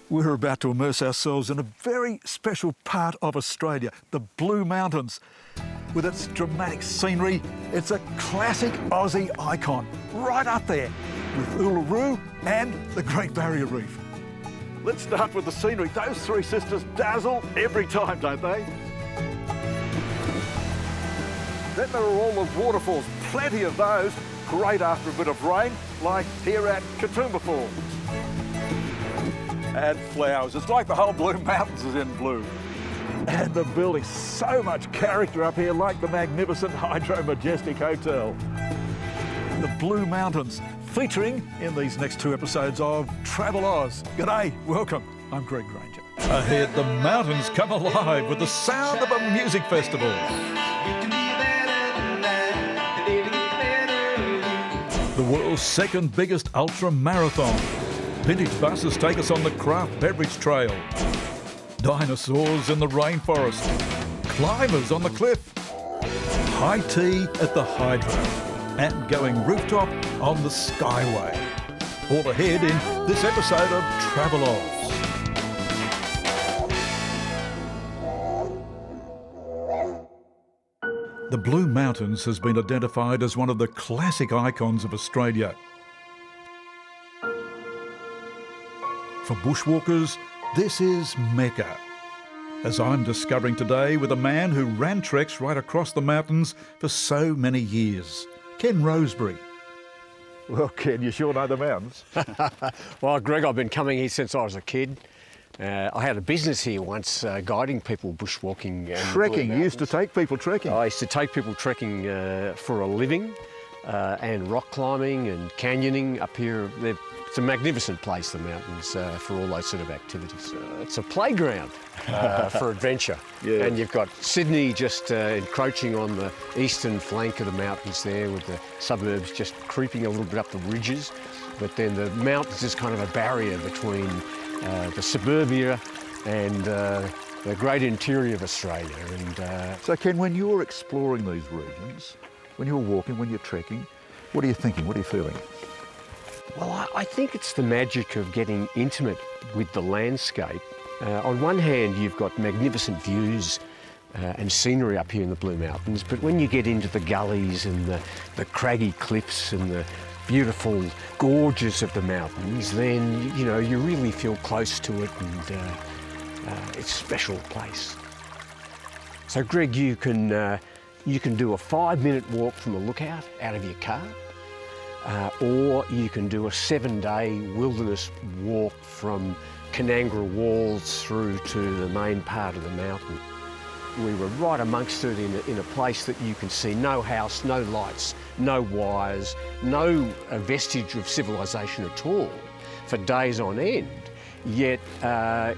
We're about to immerse ourselves in a very special part of Australia, the Blue Mountains. With its dramatic scenery, it's a classic Aussie icon, right up there with Uluru and the Great Barrier Reef. Let's start with the scenery. Those three sisters dazzle every time, don't they? Then there are all the waterfalls, plenty of those, great after a bit of rain, like here at Katoomba Falls. And flowers. It's like the whole Blue Mountains is in blue. And the buildings, so much character up here, like the magnificent Majestic Hotel. The Blue Mountains, featuring in these next two episodes of Travel Oz. G'day, welcome. I'm Greg Granger. Ahead, the mountains come alive with the sound of a music festival. The world's second biggest ultra marathon. Vintage buses take us on the craft beverage trail. Dinosaurs in the rainforest. Climbers on the cliff. High tea at the Hydro. And going rooftop on the Skyway. All ahead in this episode of Travel Oz. The Blue Mountains has been identified as one of the classic icons of Australia. For bushwalkers, this is Mecca. As I'm discovering today with a man who ran treks right across the mountains for so many years, Ken Roseberry. Well, Ken, you sure know the mountains. Well, Greg, I've been coming here since I was a kid. I had a business here once guiding people bushwalking. And trekking, you used to take people trekking? I used to take people trekking for a living and rock climbing and canyoning up here. It's a magnificent place, the mountains, for all those sort of activities. It's a playground for adventure. Yeah. And you've got Sydney just encroaching on the eastern flank of the mountains there, with the suburbs just creeping a little bit up the ridges. But then the mountains is kind of a barrier between the suburbia and the great interior of Australia. And so, Ken, when you're exploring these regions, when you're walking, when you're trekking, what are you thinking? What are you feeling? Well, I think it's the magic of getting intimate with the landscape. On one hand, you've got magnificent views and scenery up here in the Blue Mountains, but when you get into the gullies and the craggy cliffs and the beautiful gorges of the mountains, then, you know, you really feel close to it, and it's a special place. So, Greg, you can do a 5-minute walk from a lookout out of your car. Or you can do a 7-day wilderness walk from Canangra Walls through to the main part of the mountain. We were right amongst it in a place that you can see no house, no lights, no wires, no vestige of civilization at all for days on end, yet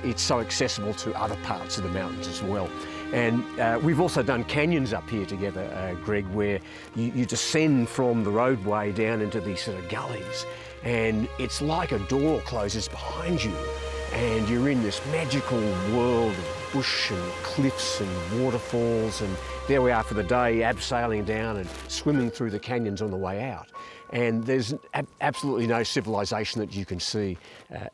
it's so accessible to other parts of the mountains as well. And we've also done canyons up here together, Greg, where you descend from the roadway down into these sort of gullies, and it's like a door closes behind you, and you're in this magical world of bush and cliffs and waterfalls, and there we are for the day, abseiling down and swimming through the canyons on the way out. And there's absolutely no civilization that you can see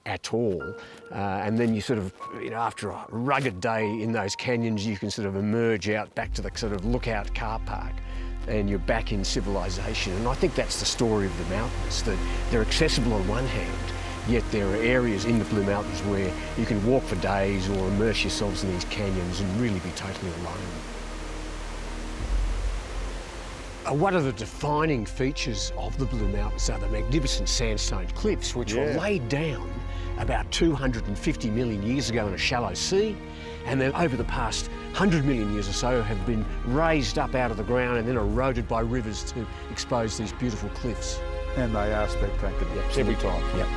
at all. And then you sort of, you know, after a rugged day in those canyons, you can sort of emerge out back to the sort of lookout car park, and you're back in civilization. And I think that's the story of the mountains, that they're accessible on one hand, yet there are areas in the Blue Mountains where you can walk for days or immerse yourselves in these canyons and really be totally alone. One of the defining features of the Blue Mountains are the magnificent sandstone cliffs, which were laid down about 250 million years ago in a shallow sea, and then over the past 100 million years or so have been raised up out of the ground and then eroded by rivers to expose these beautiful cliffs. and they are spectacular. Yep. Every time. Yep.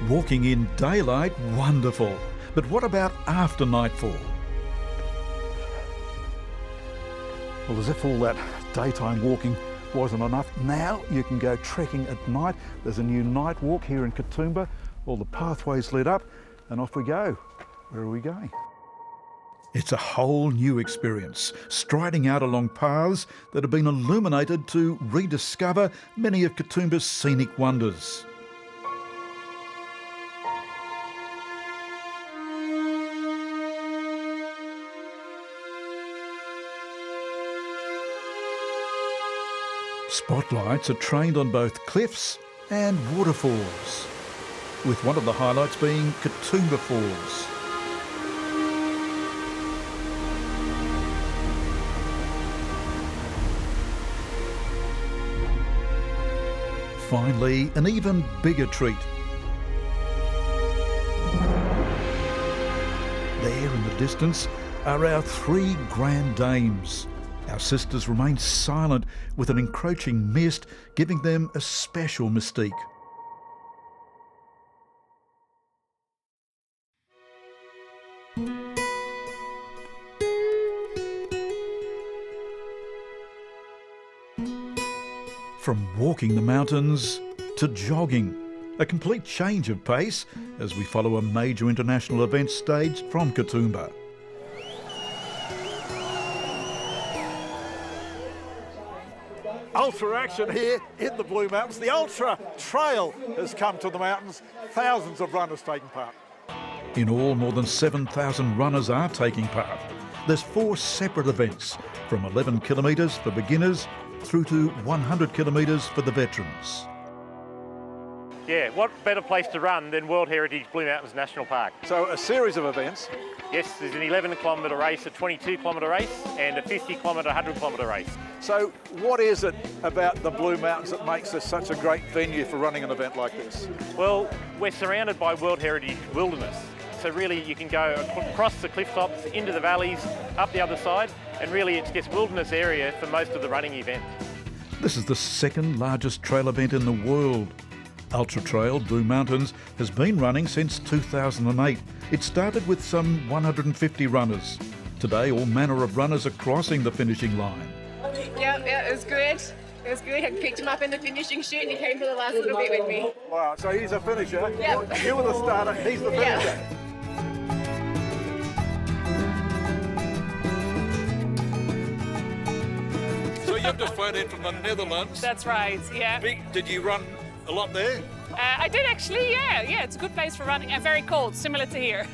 Walking in daylight, wonderful. But what about after nightfall? Well, as if all that daytime walking wasn't enough, now you can go trekking at night. There's a new night walk here in Katoomba. All the pathways lit up, and off we go. Where are we going? It's a whole new experience, striding out along paths that have been illuminated to rediscover many of Katoomba's scenic wonders. Spotlights are trained on both cliffs and waterfalls, with one of the highlights being Katoomba Falls. Finally, an even bigger treat. There in the distance are our three Grand Dames. Our sisters remain silent with an encroaching mist, giving them a special mystique. From walking the mountains to jogging, a complete change of pace as we follow a major international event staged from Katoomba. Ultra action here in the Blue Mountains. The Ultra Trail has come to the mountains. Thousands of runners taking part. In all, more than 7,000 runners are taking part. There's 4 separate events, from 11 kilometres for beginners through to 100 kilometres for the veterans. Yeah, what better place to run than World Heritage Blue Mountains National Park? So a series of events. Yes, there's an 11-kilometre race, a 22-kilometre race and a 50-kilometre, 100-kilometre race. So what is it about the Blue Mountains that makes this such a great venue for running an event like this? Well, we're surrounded by World Heritage wilderness. So really you can go across the cliff tops, into the valleys, up the other side, and really it's just wilderness area for most of the running event. This is the second largest trail event in the world. Ultra Trail Blue Mountains has been running since 2008. It started with some 150 runners. Today, all manner of runners are crossing the finishing line. Yeah, it was good. It was good. I picked him up in the finishing chute and he came for the last little bit with me. Wow, so he's a finisher. Yeah. You were the starter, he's the finisher. Yeah. So you've just flown in from the Netherlands. That's right, yeah. Did you run a lot there? I did actually, yeah. It's a good place for running and very cold, similar to here.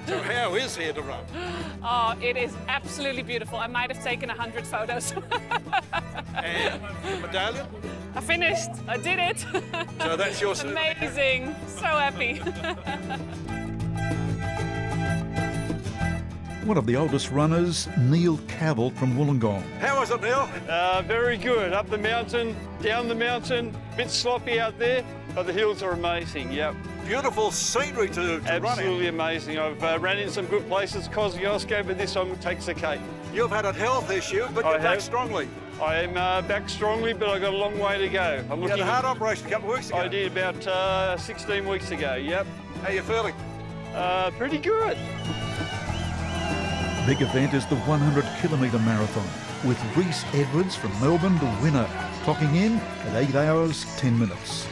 So how is here to run? Oh, it is absolutely beautiful. I might have taken 100 photos. And the medallion? I finished, I did it. So that's your... Amazing, so happy. One of the oldest runners, Neil Cavell from Wollongong. How was it, Neil? Very good. Up the mountain, down the mountain, a bit sloppy out there, but the hills are amazing, yep. Beautiful scenery to run in. Absolutely amazing. I've ran in some good places, Kosciuszko, but this one takes the cake. You've had a health issue, but you're back strongly. I am back strongly, but I've got a long way to go. You had a heart operation a couple of weeks ago. I did about 16 weeks ago, yep. How are you feeling? Pretty good. Big event is the 100-kilometre marathon, with Rhys Edwards from Melbourne the winner, clocking in at 8 hours 10 minutes.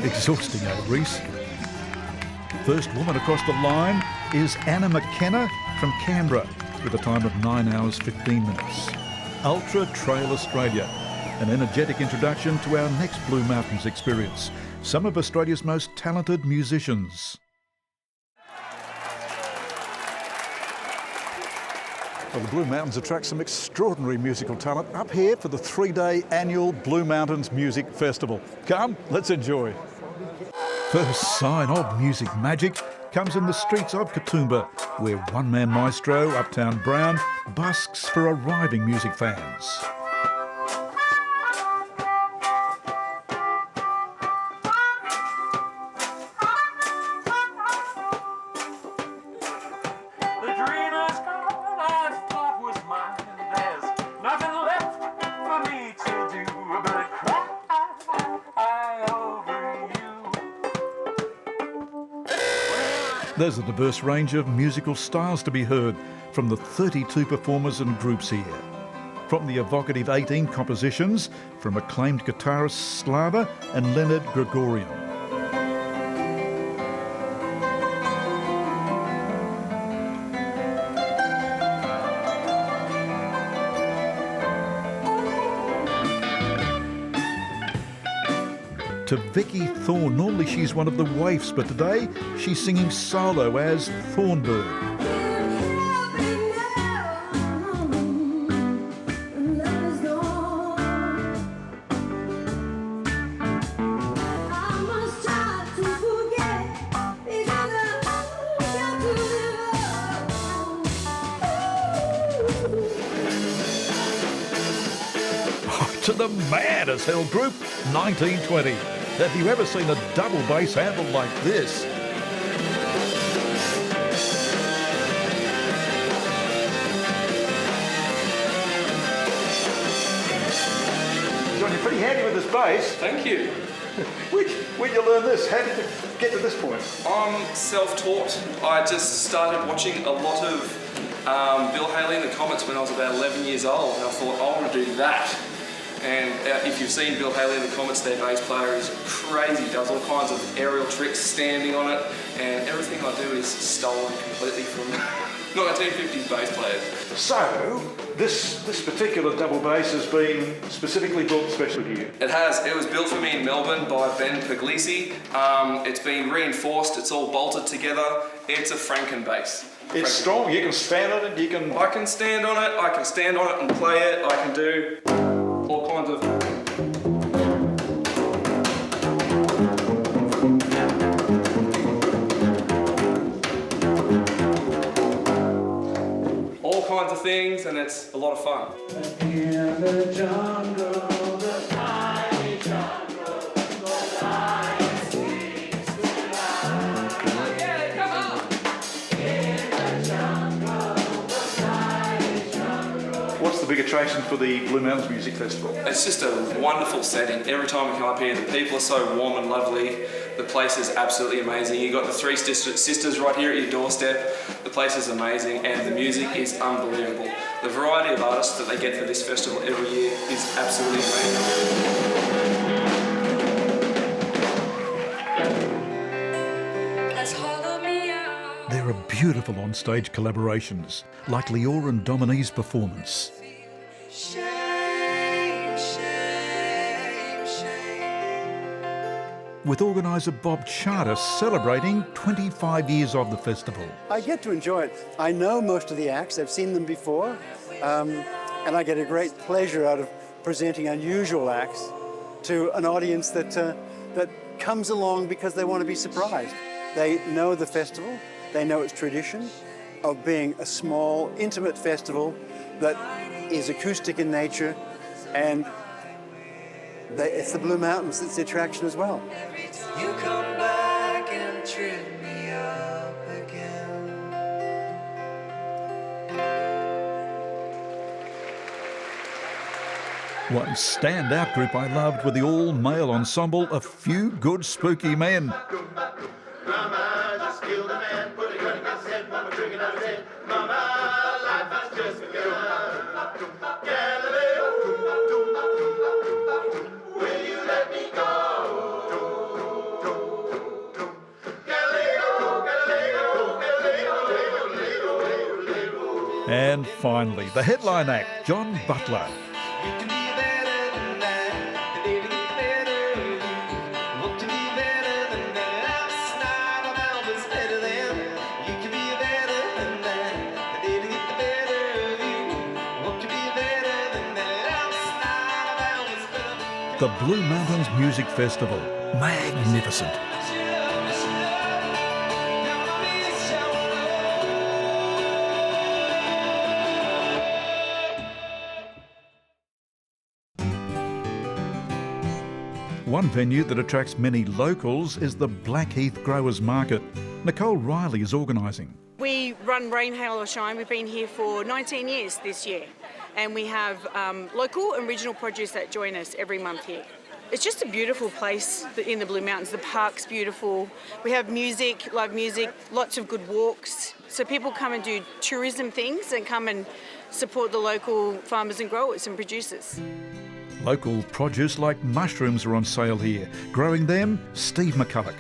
Exhausting, eh, Rhys? First woman across the line is Anna McKenna from Canberra, with a time of 9 hours 15 minutes. Ultra Trail Australia, an energetic introduction to our next Blue Mountains experience. Some of Australia's most talented musicians. Well, the Blue Mountains attract some extraordinary musical talent up here for the 3-day annual Blue Mountains Music Festival. Come, let's enjoy. First sign of music magic comes in the streets of Katoomba, where one-man maestro Uptown Brown busks for arriving music fans. gonna cry over you. There's a diverse range of musical styles to be heard from the 32 performers and groups here. From the evocative 18 compositions from acclaimed guitarists Slava and Leonard Gregorian. To Vicky Thorne. Normally she's one of the waifs, but today she's singing solo as Thornbird. To the mad as hell group, 1920. Have you ever seen a double bass handled like this? John, you're pretty handy with this bass. Thank you. Where'd you learn this? How did you get to this point? I'm self-taught. I just started watching a lot of Bill Haley and the Comets when I was about 11 years old, and I thought, I want to do that. And if you've seen Bill Haley and the Comets, their bass player is crazy, does all kinds of aerial tricks standing on it, and everything I do is stolen completely from 1950s bass players. So, this particular double bass has been specifically built especially for you? It has. It was built for me in Melbourne by Ben Puglisi. It's been reinforced, it's all bolted together. It's a Franken bass. It's strong, you can stand on it, you can... I can stand on it, and play it, I can do all kinds of... all kinds of things, and it's a lot of fun. In the jungle, the tiny jungle, the lion sleeps tonight. Yeah, come on! In the jungle, the tiny jungle. What's the big attraction for the Blue Mountains Music Festival? It's just a wonderful setting. Every time we come up here, the people are so warm and lovely. The place is absolutely amazing. You've got the three sisters right here at your doorstep. The place is amazing and the music is unbelievable. The variety of artists that they get for this festival every year is absolutely amazing. There are beautiful on-stage collaborations, like Leora and Dominique's performance. With organiser Bob Charter celebrating 25 years of the festival. I get to enjoy it. I know most of the acts, I've seen them before, and I get a great pleasure out of presenting unusual acts to an audience that comes along because they want to be surprised. They know the festival, they know its tradition of being a small, intimate festival that is acoustic in nature, and it's the Blue Mountains, it's the attraction as well. You come back and trip me up again. One standout group I loved were the all-male ensemble A Few Good Spooky Men. Mama just killed a man, put a gun in his head, mama drinking out his head. Mama, life has just begun. Galileo, will you let me go? And finally, the headline act, John Butler. The Blue Mountains Music Festival. Magnificent. One venue that attracts many locals is the Blackheath Growers Market. Nicole Riley is organising. We run Rain, Hail or Shine. We've been here for 19 years this year. and we have local and regional produce that join us every month here. It's just a beautiful place in the Blue Mountains. The park's beautiful. We have music, live music, lots of good walks. So people come and do tourism things and come and support the local farmers and growers and producers. Local produce like mushrooms are on sale here. Growing them, Steve McCulloch.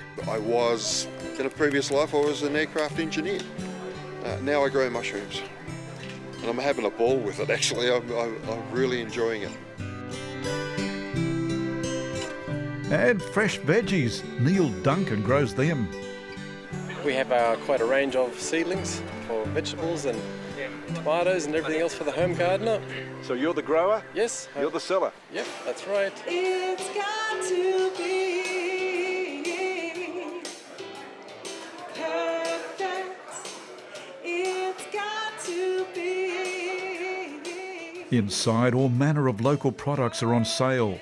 In a previous life, I was an aircraft engineer. Now I grow mushrooms. And I'm having a ball with it, actually. I'm really enjoying it. And fresh veggies. Neil Duncan grows them. We have quite a range of seedlings for vegetables and tomatoes and everything else for the home gardener. So you're the grower? Yes. You're the seller? Yep, that's right. It's got to be perfect. It's got to be. Inside, all manner of local products are on sale,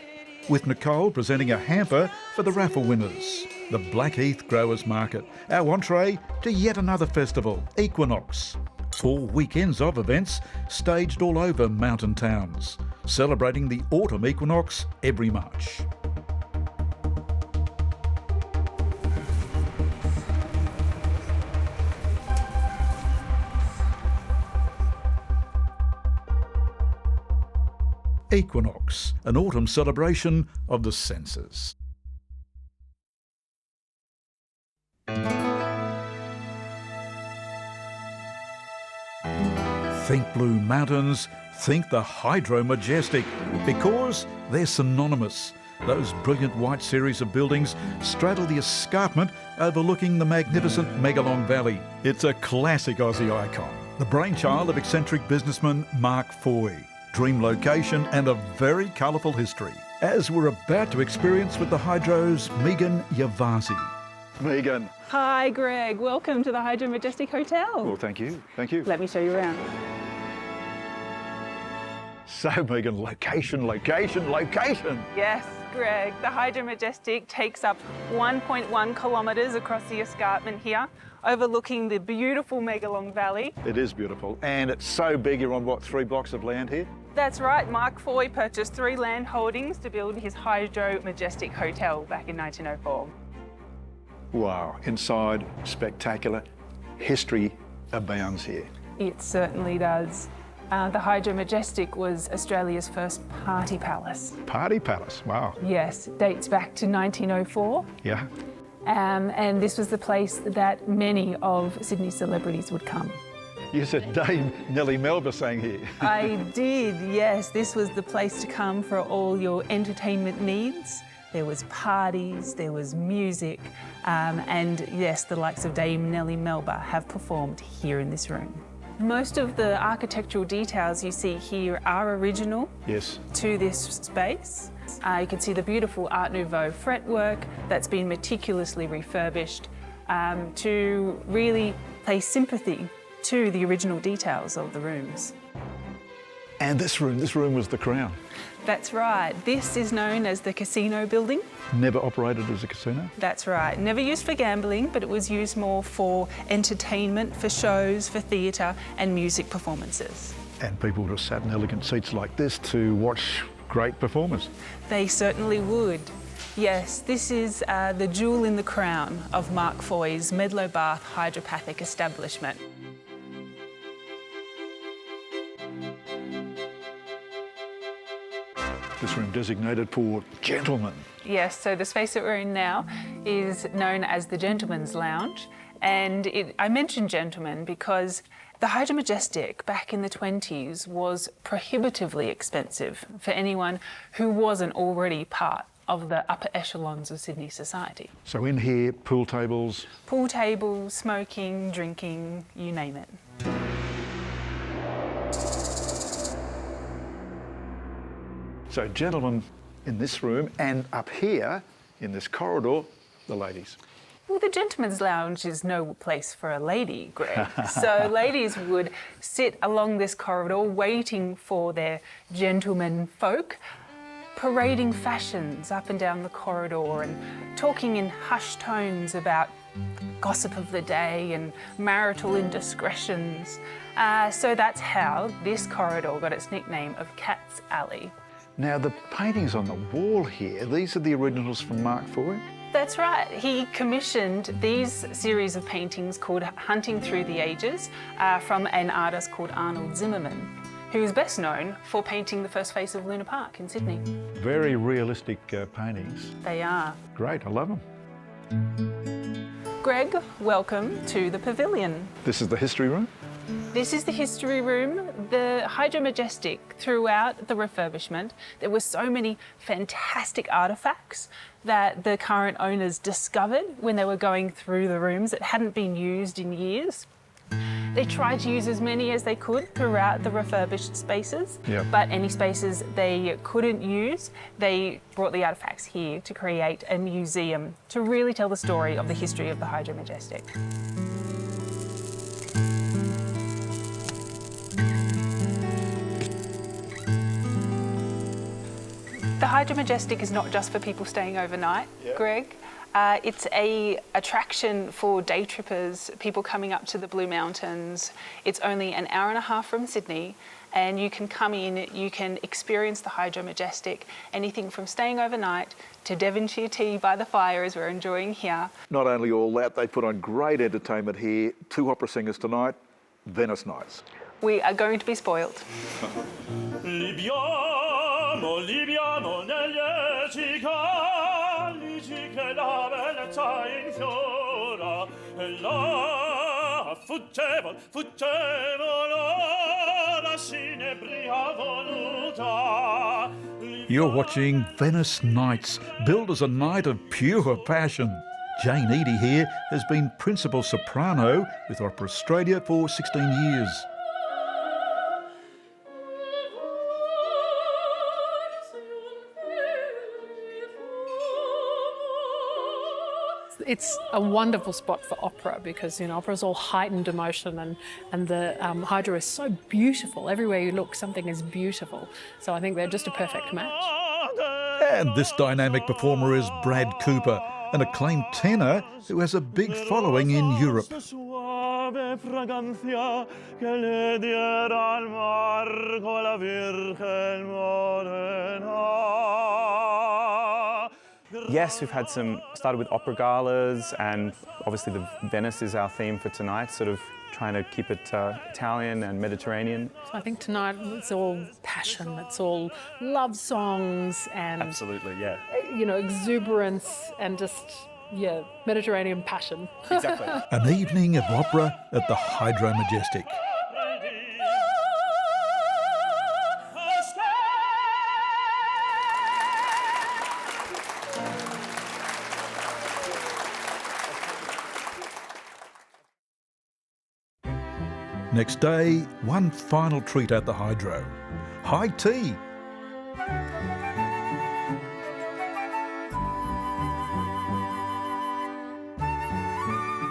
with Nicole presenting a hamper for the raffle winners. The Blackheath Growers Market, our entree to yet another festival, Equinox. 4 weekends of events staged all over mountain towns, celebrating the autumn equinox every March. Equinox, an autumn celebration of the senses. Think Blue Mountains, think the Hydro Majestic, because they're synonymous. Those brilliant white series of buildings straddle the escarpment overlooking the magnificent Megalong Valley. It's a classic Aussie icon, the brainchild of eccentric businessman Mark Foy. Dream location and a very colourful history, as we're about to experience with the Hydro's Megan Yavasi. Megan. Hi Greg, welcome to the Hydro Majestic Hotel. Well, thank you, thank you. Let me show you around. So Megan, location, location, location. Yes, Greg, the Hydro Majestic takes up 1.1 kilometres across the escarpment here, overlooking the beautiful Megalong Valley. It is beautiful, and it's so big. You're on what, 3 blocks of land here? That's right, Mark Foy purchased 3 land holdings to build his Hydro Majestic Hotel back in 1904. Wow, inside, spectacular. History abounds here. It certainly does. The Hydro Majestic was Australia's first party palace. Party palace, wow. Yes, dates back to 1904. Yeah. And this was the place that many of Sydney's celebrities would come. You said Dame Nellie Melba sang here. I did, yes. This was the place to come for all your entertainment needs. There was parties, there was music, and yes, the likes of Dame Nellie Melba have performed here in this room. Most of the architectural details you see here are original to this space. You can see the beautiful Art Nouveau fretwork that's been meticulously refurbished to really pay sympathy to the original details of the rooms. And this room was the crown. That's right. This is known as the casino building. Never operated as a casino? That's right. Never used for gambling, but it was used more for entertainment, for shows, for theatre and music performances. And people would have sat in elegant seats like this to watch great performers. They certainly would. Yes, this is the jewel in the crown of Mark Foy's Medlow Bath hydropathic establishment. This room designated for gentlemen. Yes, so the space that we're in now is known as the Gentleman's Lounge. And I mention gentlemen because the Hydro Majestic back in the 20s was prohibitively expensive for anyone who wasn't already part of the upper echelons of Sydney society. So in here, pool tables? Pool tables, smoking, drinking, you name it. So gentlemen in this room, and up here in this corridor, the ladies. Well, the Gentleman's Lounge is no place for a lady, Greg. So ladies would sit along this corridor waiting for their gentlemen folk. parading fashions up and down the corridor and talking in hushed tones about gossip of the day and marital indiscretions. So that's how this corridor got its nickname of Cat's Alley. Now the paintings on the wall here, these are the originals from Mark Foy? That's right. He commissioned these series of paintings called Hunting Through the Ages from an artist called Arnold Zimmerman, who is best known for painting the first face of Luna Park in Sydney. Very realistic paintings. They are. Great, I love them. Greg, welcome to the pavilion. This is the history room? This is the history room. The Hydro Majestic, throughout the refurbishment, there were so many fantastic artefacts that the current owners discovered when they were going through the rooms that hadn't been used in years. They tried to use as many as they could throughout the refurbished spaces, but any spaces they couldn't use, they brought the artefacts here to create a museum to really tell the story of the history of the Hydro Majestic. The Hydro Majestic is not just for people staying overnight, Greg. It's an attraction for day trippers, people coming up to the Blue Mountains. It's only an hour and a half from Sydney, and you can come in, you can experience the Hydro Majestic, anything from staying overnight to Devonshire tea by the fire, as we're enjoying here. Not only all that, they put on great entertainment here. 2 opera singers tonight, Venice Nights. We are going to be spoiled. Liviano negli cicali che la bellezza infiora e la fuggevol l'ora s'inebria voluta. You're watching Venice Nights, billed as a night of pure passion. Jane Eadie here has been principal soprano with Opera Australia for 16 years. It's a wonderful spot for opera because, you know, opera is all heightened emotion and the Hydro is so beautiful. Everywhere you look, something is beautiful. So I think they're just a perfect match. And this dynamic performer is Brad Cooper, an acclaimed tenor who has a big following in Europe. Yes, we've had started with opera galas, and obviously the Venice is our theme for tonight, sort of trying to keep it Italian and Mediterranean. So I think tonight it's all passion, it's all love songs and... Absolutely, yeah. You know, exuberance and just, yeah, Mediterranean passion. Exactly. An evening of opera at the Hydro Majestic. Next day, one final treat at the Hydro. High tea.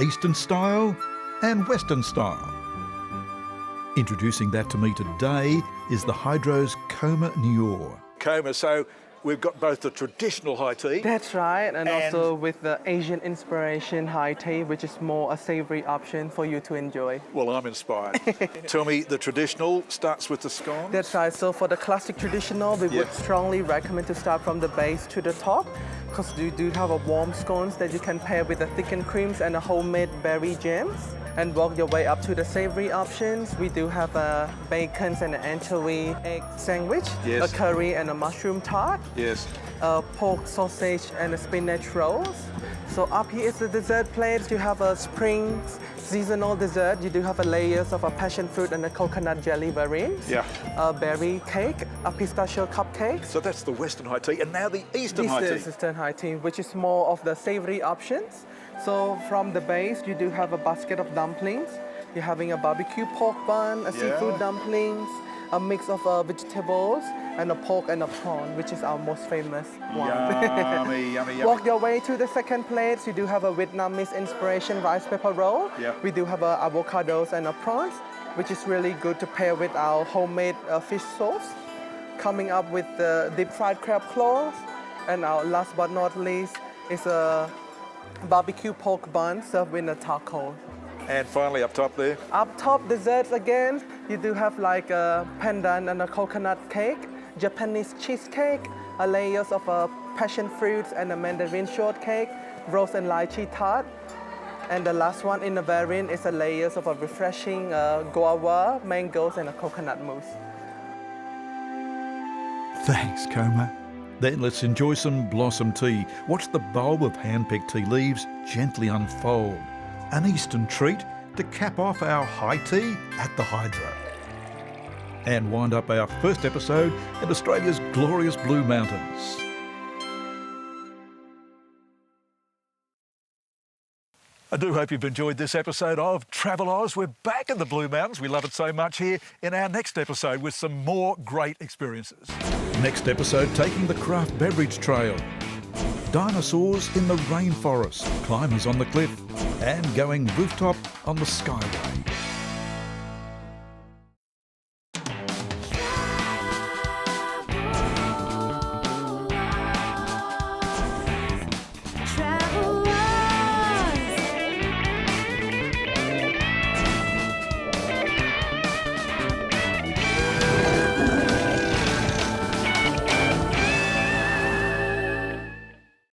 Eastern style and Western style. Introducing that to me today is the Hydro's Coma Nior. Coma, so we've got both the traditional high tea. That's right, and also with the Asian inspiration high tea, which is more a savoury option for you to enjoy. Well, I'm inspired. Tell me, the traditional starts with the scone? That's right, so for the classic traditional, we would strongly recommend to start from the base to the top, because you do have a warm scones that you can pair with the thickened creams and the homemade berry jams. And work your way up to the savory options. We do have a bacons and an anchovy egg sandwich, a curry and a mushroom tart, a pork sausage and a spinach rolls. So up here is the dessert plates. You have a spring seasonal dessert. You do have a layers of a passion fruit and a coconut jelly variants. A berry cake, a pistachio cupcake. So that's the Western high tea, and now the Eastern high tea. This is Eastern high tea, which is more of the savory options. So from the base, you do have a basket of dumplings. You're having a barbecue pork bun, a seafood dumplings, a mix of vegetables, and a pork and a prawn, which is our most famous one. Yummy, yummy, yummy. Walk your way to the second plate. You do have a Vietnamese inspiration rice pepper roll. We do have avocados and a prawns, which is really good to pair with our homemade fish sauce. coming up with the deep fried crab claws. And our last but not least is a barbecue pork bun served with a taco. And finally up top there. Up top, desserts again. You do have like a pandan and a coconut cake, Japanese cheesecake, layers of passion fruits and a mandarin shortcake, rose and lychee tart. And the last one in the variant is a layers of a refreshing guava, mangoes, and a coconut mousse. Thanks, Coma. Then let's enjoy some blossom tea. Watch the bulb of hand-picked tea leaves gently unfold. An eastern treat to cap off our high tea at the Hydro. And wind up our first episode in Australia's glorious Blue Mountains. I do hope you've enjoyed this episode of Travel Oz. We're back in the Blue Mountains. We love it so much here in our next episode with some more great experiences. Next episode, taking the craft beverage trail. Dinosaurs in the rainforest, climbers on the cliff, and going rooftop on the Skyway.